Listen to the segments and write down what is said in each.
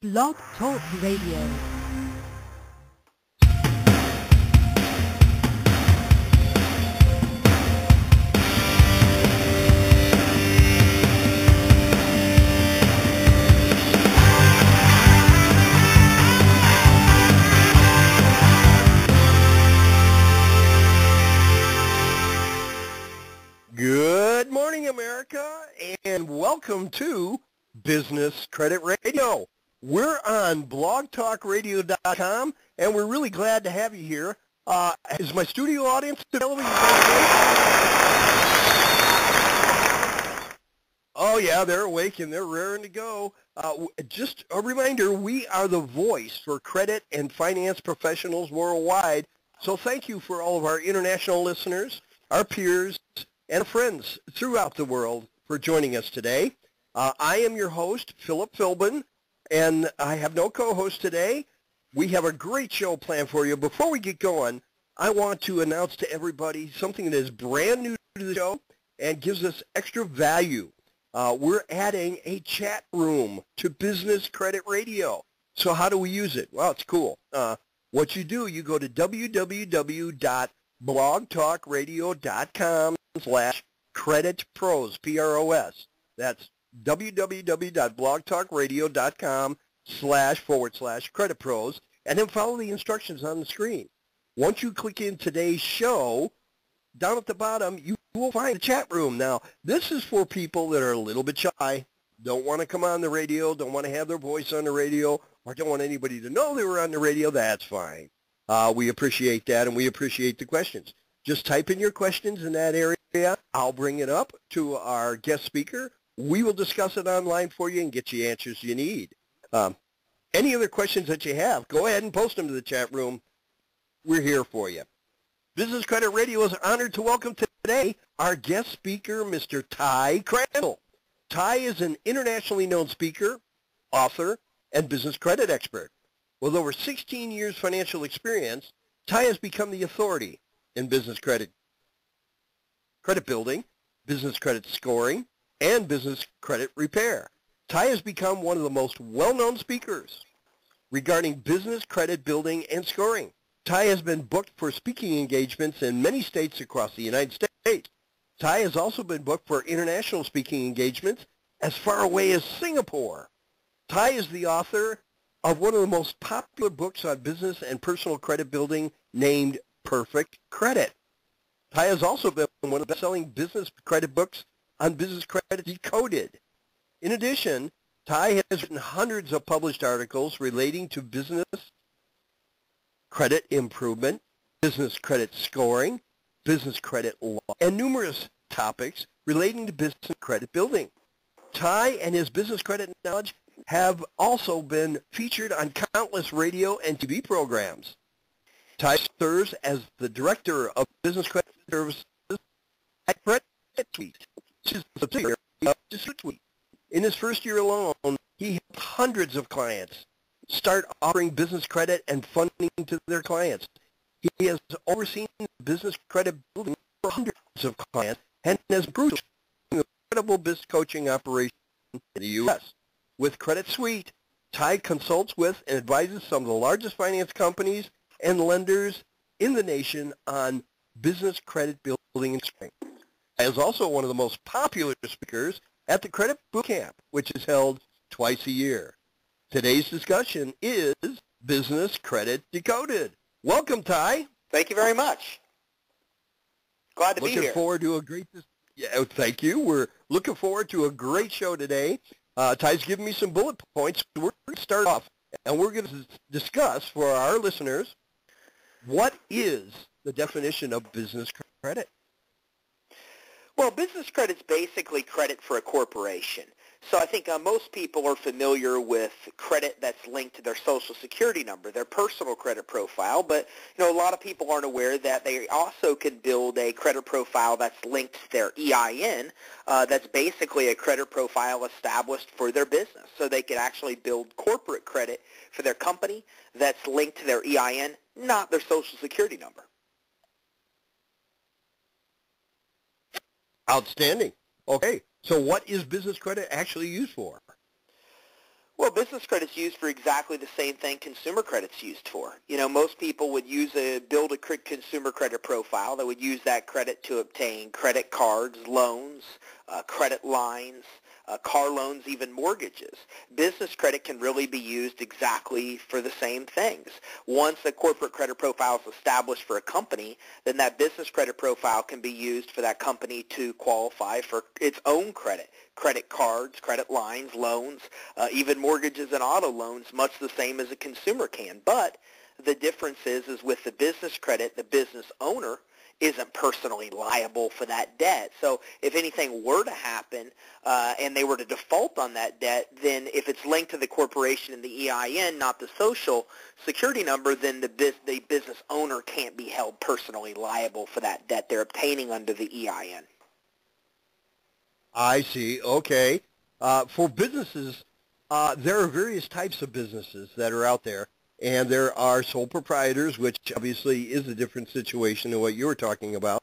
Blog Talk Radio. Good morning, America, and welcome to Business Credit Radio. We're on blogtalkradio.com, and we're really glad to have you here. Is my studio audience available? Oh, yeah, they're awake, and they're raring to go. Just a reminder, we are the voice for credit and finance professionals worldwide, so thank you for all of our international listeners, our peers, and friends throughout the world for joining us today. I am your host, Philip Philbin, and I have no co-host today. We have a great show planned for you. Before we get going, I want to announce to everybody something that is brand new to the show and gives us extra value. We're adding a chat room to Business Credit Radio. So how do we use it? Well, it's cool. What you do, you go to www.blogtalkradio.com/creditpros, P-R-O-S. That's www.blogtalkradio.com//creditpros, and then follow the instructions on the screen. Once you click in today's show, down at the bottom, you will find the chat room. Now, this is for people that are a little bit shy, don't want to come on the radio, don't want to have their voice on the radio, or don't want anybody to know they were on the radio. That's fine. We appreciate that, and we appreciate the questions. Just type in your questions in that area. I'll bring it up to our guest speaker. We will discuss it online for you and get you answers you need. Any other questions that you have, go ahead and post them to the chat room. We're here for you. Business Credit Radio is honored to welcome today our guest speaker, Mr. Ty Crandall. Ty is an internationally known speaker, author, and business credit expert. With over 16 years financial experience, Ty has become the authority in business credit building, business credit scoring, and business credit repair. Ty has become one of the most well-known speakers regarding business credit building and scoring. Ty has been booked for speaking engagements in many states across the United States. Ty has also been booked for international speaking engagements as far away as Singapore. Ty is the author of one of the most popular books on business and personal credit building named Perfect Credit. Ty has also been one of the best-selling business credit books on Business Credit Decoded. In addition, Ty has written hundreds of published articles relating to business credit improvement, business credit scoring, business credit law, and numerous topics relating to business credit building. Ty and his business credit knowledge have also been featured on countless radio and TV programs. Ty serves as the Director of Business Credit Services at Credit Suite, which is a subsidiary of Suite. In his first year alone, he helped hundreds of clients start offering business credit and funding to their clients. He has overseen business credit building for hundreds of clients and has improved the incredible business coaching operation in the U.S. With Credit Suite, Ty consults with and advises some of the largest finance companies and lenders in the nation on business credit building and scoring. Ty is also one of the most popular speakers at the Credit Bootcamp, which is held twice a year. Today's discussion is Business Credit Decoded. Welcome, Ty. Thank you very much. Glad to be here. Looking forward to a great thank you. We're looking forward to a great show today. Ty's giving me some bullet points. We're going to start off, and we're going to discuss for our listeners what is the definition of business credit. Well, business credit is basically credit for a corporation. So I think most people are familiar with credit that's linked to their Social Security number, their personal credit profile. But, a lot of people aren't aware that they also can build a credit profile that's linked to their EIN. That's basically a credit profile established for their business. So they can actually build corporate credit for their company that's linked to their EIN, not their Social Security number. Outstanding. Okay. So what is business credit actually used for? Well, business credit's used for exactly the same thing consumer credit's used for. Most people would build a consumer credit profile. They would use that credit to obtain credit cards, loans, credit lines, car loans, even mortgages. Business credit can really be used exactly for the same things. Once a corporate credit profile is established for a company, then that business credit profile can be used for that company to qualify for its own credit cards, credit lines, loans, even mortgages and auto loans, much the same as a consumer can. But the difference is with the business credit, the business owner isn't personally liable for that debt. So if anything were to happen and they were to default on that debt, then if it's linked to the corporation and the EIN, not the social security number, then the business owner can't be held personally liable for that debt they're obtaining under the EIN. I see. Okay. For businesses, there are various types of businesses that are out there. And there are sole proprietors, which obviously is a different situation than what you were talking about.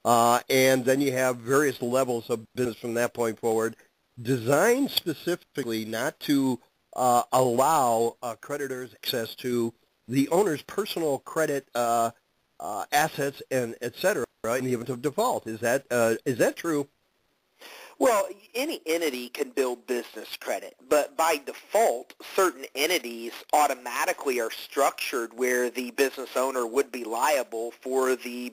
And then you have various levels of business from that point forward, designed specifically not to allow creditors access to the owner's personal credit assets and et cetera in the event of default. Is that true? Well, any entity can build business credit, but by default, certain entities automatically are structured where the business owner would be liable for the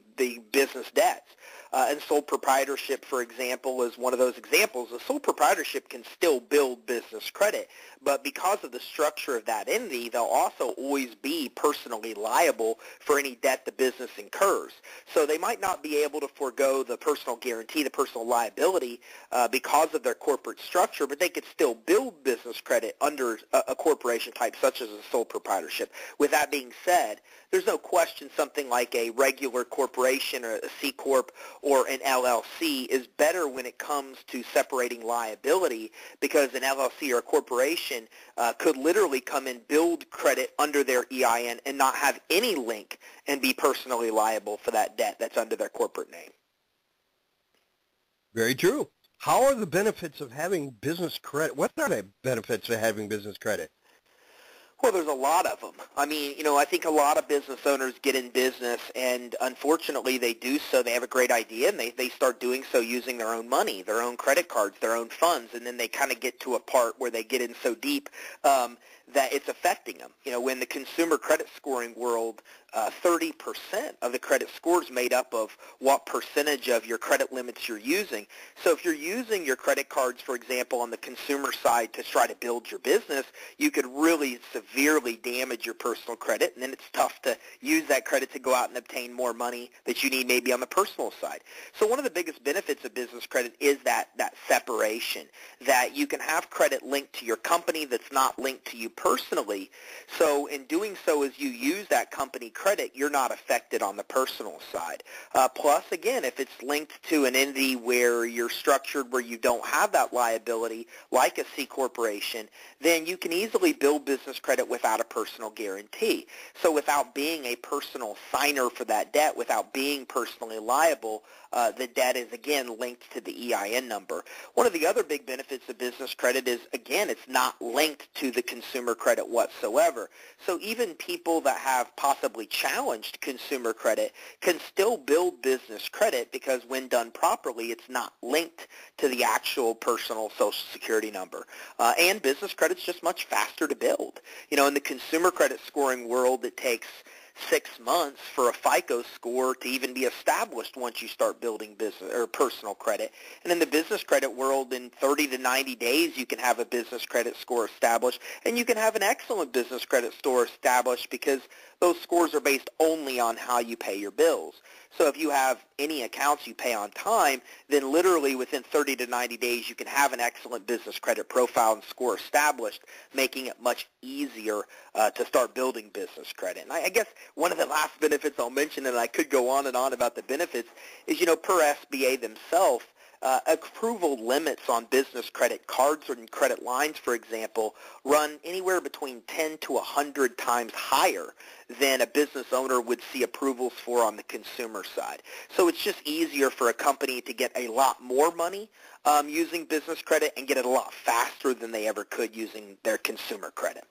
business debts. And sole proprietorship, for example, is one of those examples. A sole proprietorship can still build business credit, but because of the structure of that entity, they'll also always be personally liable for any debt the business incurs. So they might not be able to forego the personal guarantee, the personal liability, because of their corporate structure, but they could still build business credit under a corporation type such as a sole proprietorship. With that being said, there's no question something like a regular corporation or a C Corp or an LLC is better when it comes to separating liability, because an LLC or a corporation could literally come and build credit under their EIN and not have any link and be personally liable for that debt that's under their corporate name. Very true. How are the benefits of having business credit? What are the benefits of having business credit? Well, there's a lot of them. I mean, I think a lot of business owners get in business, and unfortunately they do so. They have a great idea, and they start doing so using their own money, their own credit cards, their own funds, and then they kind of get to a part where they get in so deep that it's affecting them. When the consumer credit scoring world, 30% of the credit score is made up of what percentage of your credit limits you're using. So if you're using your credit cards, for example, on the consumer side to try to build your business, you could really severely damage your personal credit, and then it's tough to use that credit to go out and obtain more money that you need maybe on the personal side. So one of the biggest benefits of business credit is that separation, that you can have credit linked to your company that's not linked to you personally. So in doing so, as you use that company credit, you're not affected on the personal side. Plus, again, if it's linked to an entity where you're structured where you don't have that liability, like a C corporation, then you can easily build business credit without a personal guarantee. So without being a personal signer for that debt, without being personally liable, the debt is, again, linked to the EIN number. One of the other big benefits of business credit is, again, it's not linked to the consumer credit whatsoever. So even people that have possibly challenged consumer credit can still build business credit, because when done properly, it's not linked to the actual personal Social Security number. And business credit's just much faster to build. In the consumer credit scoring world, it takes 6 months for a FICO score to even be established once you start building business or personal credit. And in the business credit world, in 30 to 90 days, you can have a business credit score established, and you can have an excellent business credit score established, because those scores are based only on how you pay your bills. So if you have any accounts you pay on time, then literally within 30 to 90 days, you can have an excellent business credit profile and score established, making it much easier to start building business credit. And I guess one of the last benefits I'll mention, and I could go on and on about the benefits, is, per SBA themselves, Approval limits on business credit cards and credit lines, for example, run anywhere between 10 to 100 times higher than a business owner would see approvals for on the consumer side. So it's just easier for a company to get a lot more money using business credit and get it a lot faster than they ever could using their consumer credit.